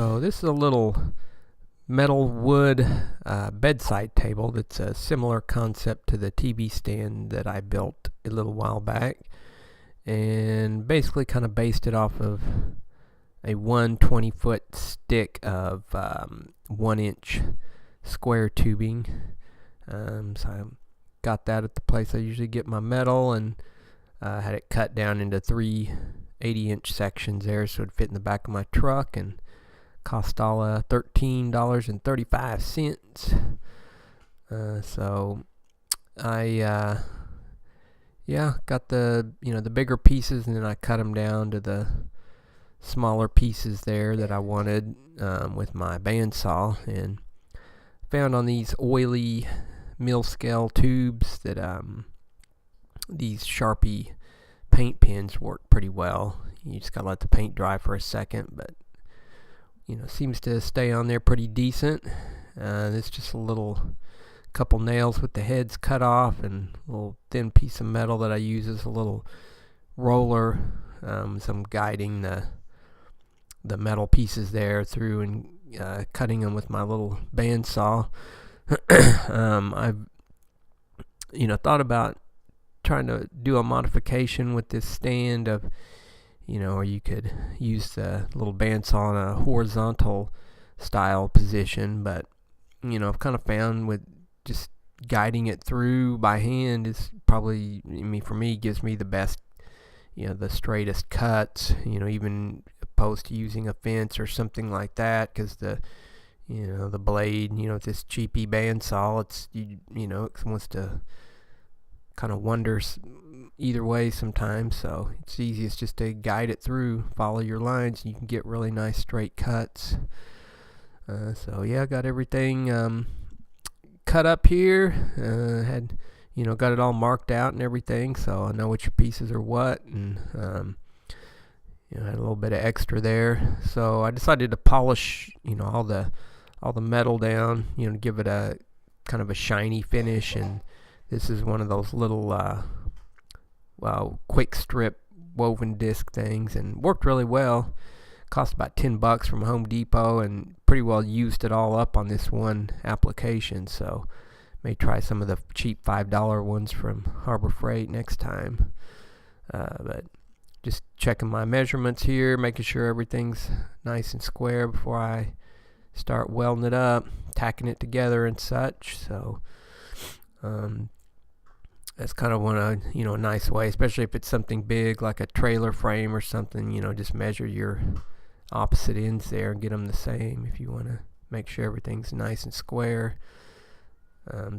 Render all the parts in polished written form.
So this is a little metal wood bedside table that's a similar concept to the TV stand that I built a little while back, and basically kind of based it off of a 120-foot stick of 1-inch square tubing. So I got that at the place I usually get my metal, and had it cut down into 3 80-inch sections there so it'd fit in the back of my truck, and cost all $13.35. So I got the the bigger pieces, and then I cut them down to the smaller pieces there that I wanted with my bandsaw, and found on these oily mill scale tubes that these Sharpie paint pens work pretty well. You just gotta let the paint dry for a second, but seems to stay on there pretty decent. This is just a little couple nails with the heads cut off, and a little thin piece of metal that I use as a little roller. So I'm guiding the metal pieces there through and cutting them with my little bandsaw. I've thought about trying to do a modification with this stand of or you could use the little bandsaw in a horizontal style position, but I've kind of found with just guiding it through by hand is probably, for me, gives me the best, the straightest cuts, even opposed to using a fence or something like that, because the blade, with this cheapy bandsaw, it wants to kind of wanders either way sometimes, so it's easiest just to guide it through, follow your lines, and you can get really nice straight cuts. So yeah, I got everything cut up here, had got it all marked out and everything, so I know which pieces are what, and had a little bit of extra there, so I decided to polish all the metal down, to give it a kind of a shiny finish. And this is one of those little quick strip woven disc things, and worked really well. Cost about $10 from Home Depot, and pretty well used it all up on this one application. So may try some of the cheap $5 ones from Harbor Freight next time. But just checking my measurements here, making sure everything's nice and square before I start welding it up, tacking it together and such. So that's kind of a nice way, especially if it's something big like a trailer frame or something. Just measure your opposite ends there and get them the same if you want to make sure everything's nice and square.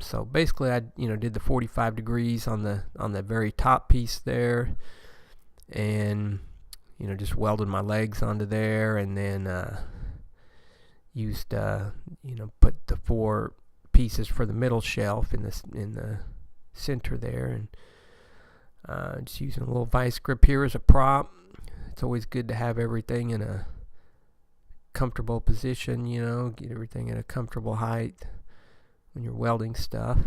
So basically, I did the 45 degrees on the very top piece there, and just welded my legs onto there, and then used put the 4 pieces for the middle shelf in the center there, and just using a little vice grip here as a prop. It's always good to have everything in a comfortable position, get everything at a comfortable height when you're welding stuff.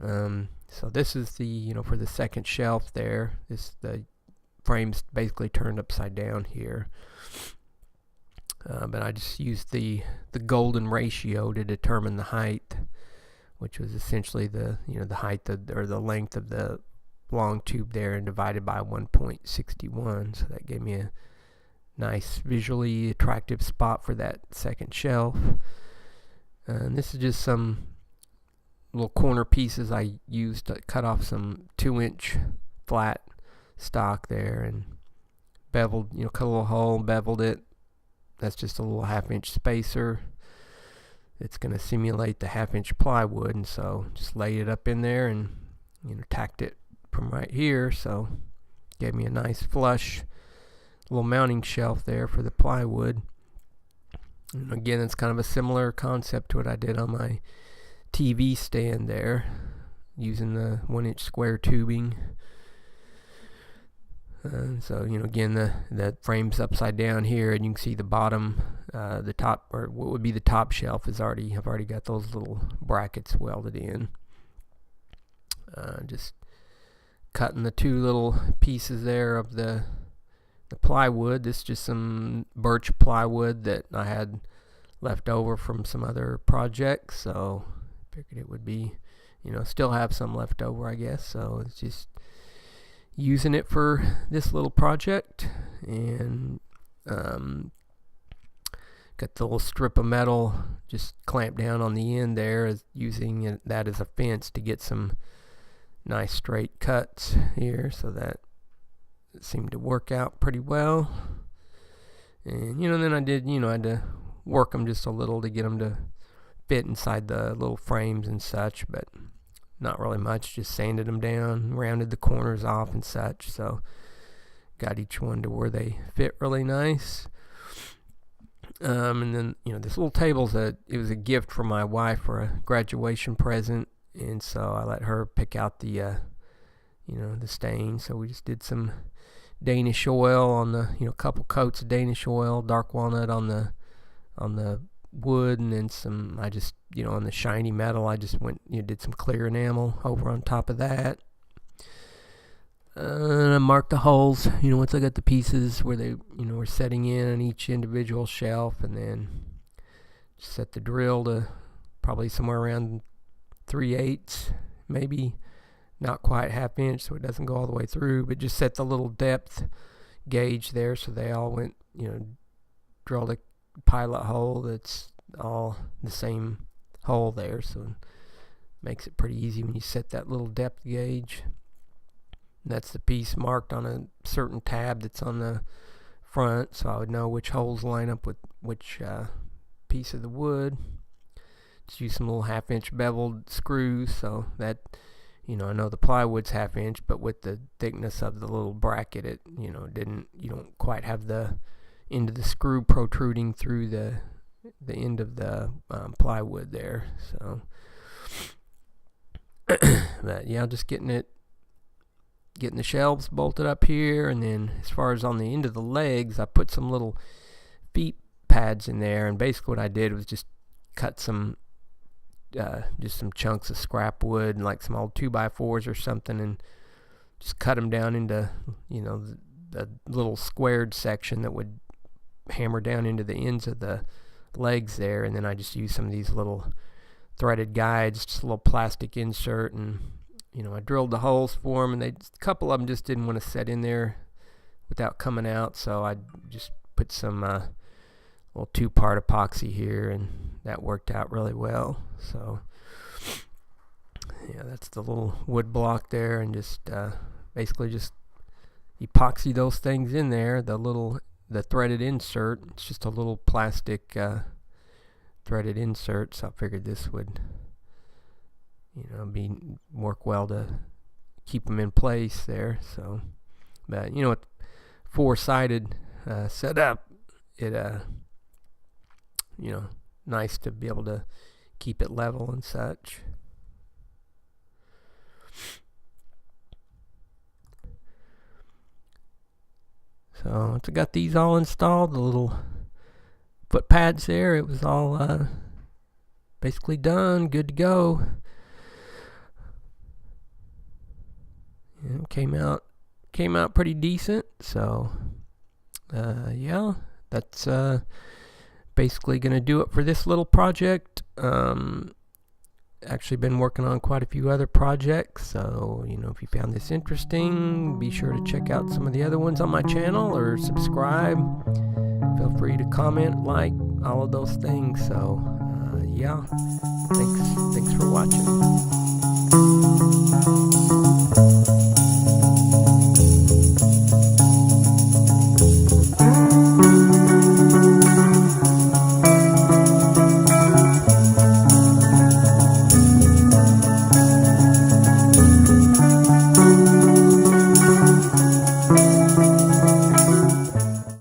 So this is the for the second shelf there. The frame's basically turned upside down here, but I just used the golden ratio to determine the height, which was essentially the height or the length of the long tube there, and divided by 1.61. So that gave me a nice visually attractive spot for that second shelf. And this is just some little corner pieces I used to cut off some 2-inch flat stock there, and beveled, cut a little hole, beveled it. That's just a little 1/2-inch spacer. It's going to simulate the 1/2-inch plywood, and so just laid it up in there and tacked it from right here. So gave me a nice flush little mounting shelf there for the plywood. And again, it's kind of a similar concept to what I did on my TV stand there, using the 1-inch square tubing. So again, the frame's upside down here, and you can see the bottom, the top, or what would be the top shelf, I've already got those little brackets welded in. Just cutting the 2 little pieces there of the the plywood. This is just some birch plywood that I had left over from some other projects, so I figured it would be, still have some left over, I guess. So it's just using it for this little project. And got the little strip of metal just clamped down on the end there, using that as a fence to get some nice straight cuts here, so that seemed to work out pretty well. And then I did, I had to work them just a little to get them to fit inside the little frames and such, but not really much. Just sanded them down, rounded the corners off and such, so got each one to where they fit really nice. And then this little table's it was a gift from my wife for a graduation present, and so I let her pick out the the stain. So we just did some Danish oil on the couple coats of Danish oil, dark walnut on the wood, and then some, I just on the shiny metal I just went did some clear enamel over on top of that. And I marked the holes, once I got the pieces where they, were setting in on each individual shelf, and then just set the drill to probably somewhere around 3/8, maybe not quite 1/2 inch, so it doesn't go all the way through, but just set the little depth gauge there so they all went, drilled a pilot hole that's all the same hole there, so it makes it pretty easy when you set that little depth gauge. That's the piece marked on a certain tab that's on the front, so I would know which holes line up with which piece of the wood. Just use some little 1/2 inch beveled screws, so that I know the plywood's 1/2 inch, but with the thickness of the little bracket, it you don't quite have the end of the screw protruding through the end of the plywood there. So, but yeah, just getting the shelves bolted up here, and then as far as on the end of the legs, I put some little feet pads in there, and basically what I did was just cut some chunks of scrap wood, like some old 2x4s or something, and just cut them down into the little squared section that would hammer down into the ends of the legs there. And then I just used some of these little threaded guides, just a little plastic insert, and I drilled the holes for them, and a couple of them just didn't want to set in there without coming out, so I just put some little 2-part epoxy here, and that worked out really well. So yeah, that's the little wood block there, and just basically just epoxy those things in there. The threaded insert, it's just a little plastic threaded insert, so I figured this would work well to keep them in place there. So, but with 4-sided setup, it nice to be able to keep it level and such. So once I got these all installed, the little foot pads there, it was all basically done, good to go. And came out pretty decent. So yeah, that's basically gonna do it for this little project. Actually been working on quite a few other projects, so if you found this interesting, be sure to check out some of the other ones on my channel, or subscribe. Feel free to comment, like, all of those things. So yeah, thanks for watching.